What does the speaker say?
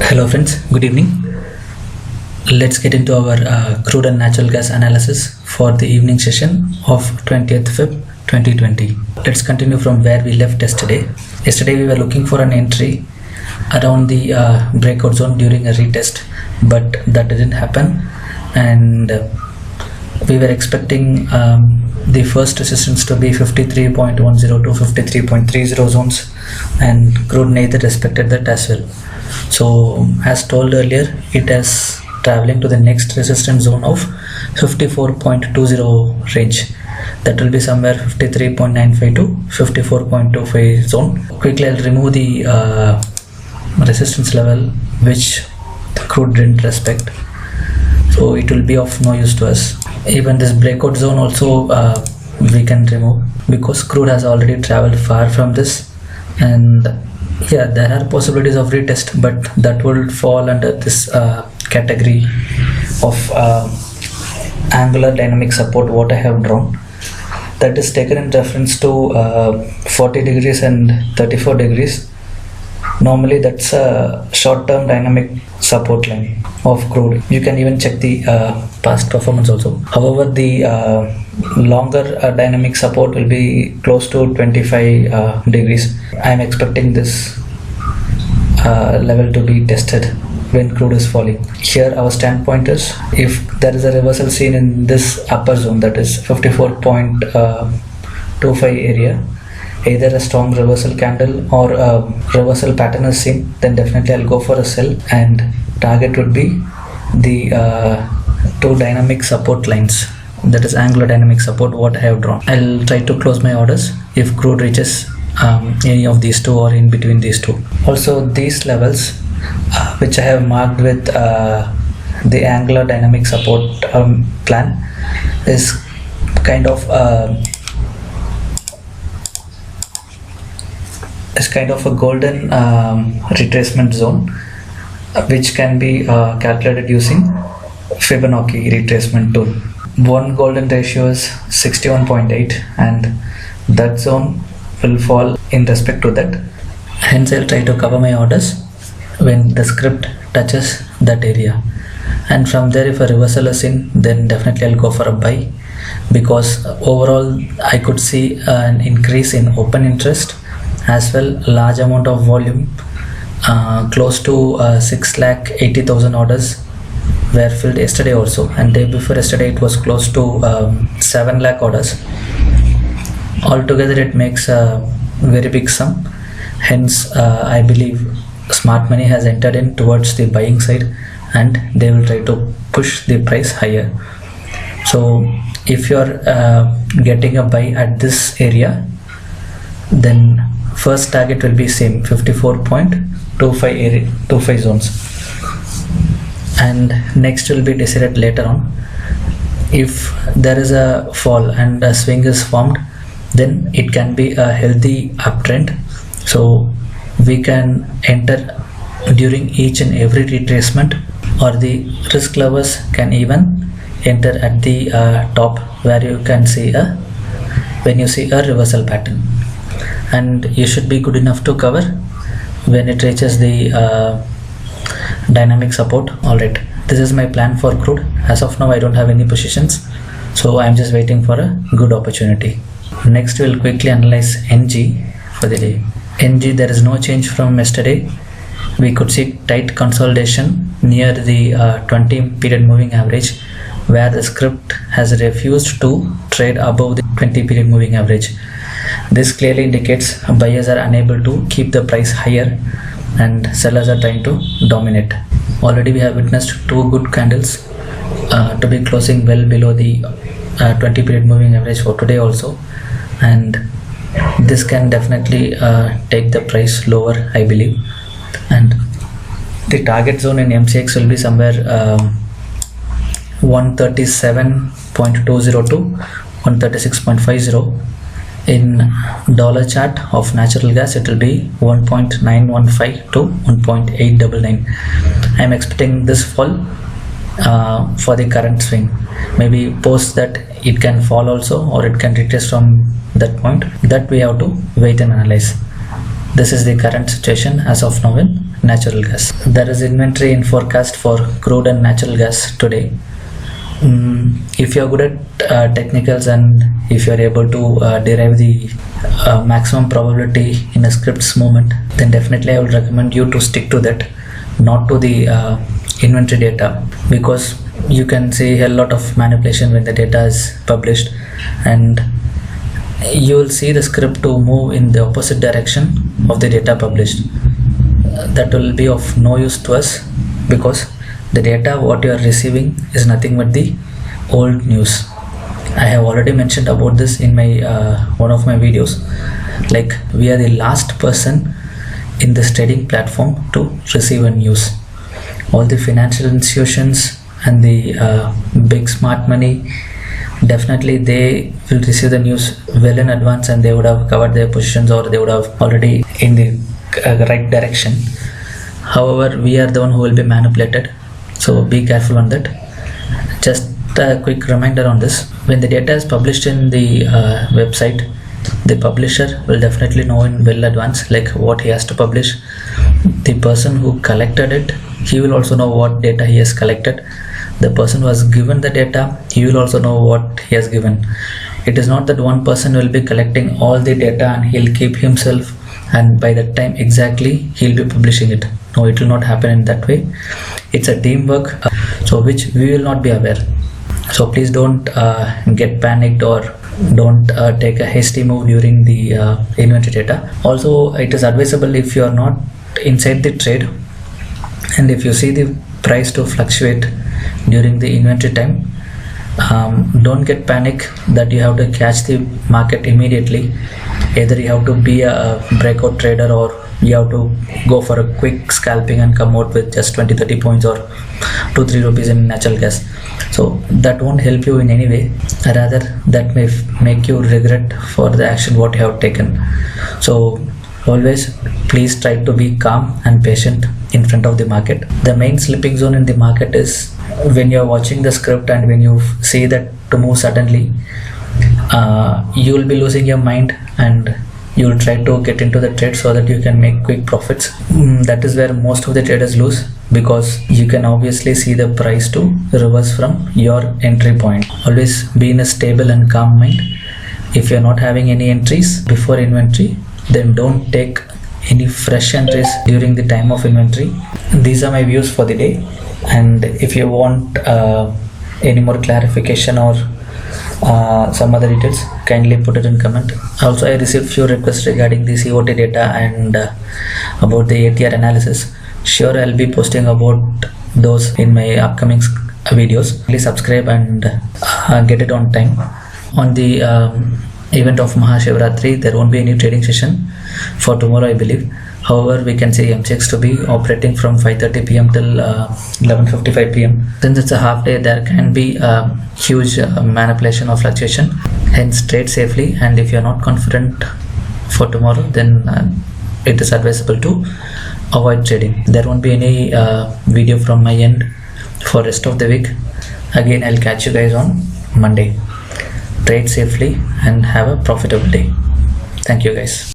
Hello friends, good evening. Let's get into our crude and natural gas analysis for the evening session of 20th Feb 2020. Let's continue from where we left yesterday. Yesterday we were looking for an entry around the breakout zone during a retest, but that didn't happen, and we were expecting the first resistance to be 53.10 to 53.30 zones, and crude neither respected that as well. So as told earlier, it is traveling to the next resistance zone of 54.20 range. That will be somewhere 53.95 to 54.25 zone. Quickly I'll remove the resistance level which the crude didn't respect, so it will be of no use to us. Even this breakout zone also we can remove, because crude has already traveled far from this, and yeah, there are possibilities of retest, but that will fall under this category of angular dynamic support what I have drawn. That is taken in reference to 40 degrees and 34 degrees. Normally that's a short-term dynamic support line of crude. You can even check the past performance also. However, the longer dynamic support will be close to 25 degrees. I am expecting this level to be tested when crude is falling. Here our standpoint is, if there is a reversal seen in this upper zone, that is 54.25 area, either a strong reversal candle or a reversal pattern is seen, then definitely I'll go for a sell, and target would be the two dynamic support lines, that is angular dynamic support what I have drawn. I'll try to close my orders if crude reaches any of these two or in between these two. Also, these levels which I have marked with the angular dynamic support plan is kind of a golden retracement zone, which can be calculated using Fibonacci retracement tool. One golden ratio is 61.8, and that zone will fall in respect to that. Hence I'll try to cover my orders when the script touches that area, and from there if a reversal is in, then definitely I'll go for a buy, because overall I could see an increase in open interest as well. Large amount of volume, close to 6,80,000 orders were filled yesterday also, and day before yesterday it was close to 7 lakh orders. Altogether it makes a very big sum. Hence I believe smart money has entered in towards the buying side, and they will try to push the price higher. So if you are getting a buy at this area, then first target will be same 54.25 zones, and next will be decided later on. If there is a fall and a swing is formed, then it can be a healthy uptrend, so we can enter during each and every retracement, or the risk lovers can even enter at the top, where you can see when you see a reversal pattern, and you should be good enough to cover when it reaches the dynamic support. Alright, this is my plan for crude. As of now I don't have any positions, so I'm just waiting for a good opportunity. Next we'll quickly analyze NG for the day. NG, there is no change from yesterday. We could see tight consolidation near the 20 period moving average, where the script has refused to trade above the 20 period moving average. This clearly indicates buyers are unable to keep the price higher, and sellers are trying to dominate. Already we have witnessed two good candles to be closing well below the 20 period moving average for today also, and this can definitely take the price lower, I believe. And the target zone in MCX will be somewhere 137.20 to 136.50. In dollar chart of natural gas, it will be 1.915 to 1.899. I am expecting this fall for the current swing. Maybe post that it can fall also, or it can retrace from that point. That we have to wait and analyze. This is the current situation as of now in natural gas. There is inventory in forecast for crude and natural gas today. If you are good at technicals and if you are able to derive the maximum probability in a script's movement, then definitely I would recommend you to stick to that, not to the inventory data, because you can see a lot of manipulation when the data is published, and you will see the script to move in the opposite direction of the data published. That will be of no use to us, because the data what you are receiving is nothing but the old news. I have already mentioned about this in my one of my videos. Like, we are the last person in this trading platform to receive a news. All the financial institutions and the big smart money, definitely they will receive the news well in advance, and they would have covered their positions, or they would have already in the right direction. However, we are the one who will be manipulated, so be careful on that. Just a quick reminder on this: when the data is published in the website, the publisher will definitely know in well advance like what he has to publish. The person who collected it, he will also know what data he has collected. The person who has given the data, he will also know what he has given. It is not that one person will be collecting all the data and he'll keep himself, and by that time exactly he'll be publishing it. No, it will not happen in that way. It's a teamwork, so which we will not be aware. So please don't get panicked, or don't take a hasty move during the inventory data. Also, it is advisable, if you are not inside the trade and if you see the price to fluctuate during the inventory time, don't get panic that you have to catch the market immediately. Either you have to be a breakout trader, or you have to go for a quick scalping and come out with just 20-30 points or 2-3 rupees in natural gas. So that won't help you in any way. Rather, that may make you regret for the action what you have taken. So always please try to be calm and patient in front of the market. The main slipping zone in the market is when you are watching the script and when you see that to move suddenly, you will be losing your mind, and you will try to get into the trade so that you can make quick profits. That is where most of the traders lose, because you can obviously see the price to reverse from your entry point. Always be in a stable and calm mind. If you are not having any entries before inventory, then don't take any fresh entries during the time of inventory. These are my views for the day, and if you want any more clarification or some other details, kindly put it in comment. Also, I received few requests regarding the COT data and about the ATR analysis. Sure, I'll be posting about those in my upcoming videos. Please subscribe and get it on time. On the event of Mahashivratri, there won't be any trading session for tomorrow, I believe. However, we can see MCX to be operating from 5:30 p.m. till 11:55 p.m. Since it's a half day, there can be a huge manipulation or fluctuation. Hence, trade safely. And if you're not confident for tomorrow, then it is advisable to avoid trading. There won't be any video from my end for rest of the week. Again, I'll catch you guys on Monday. Trade safely and have a profitable day. Thank you guys.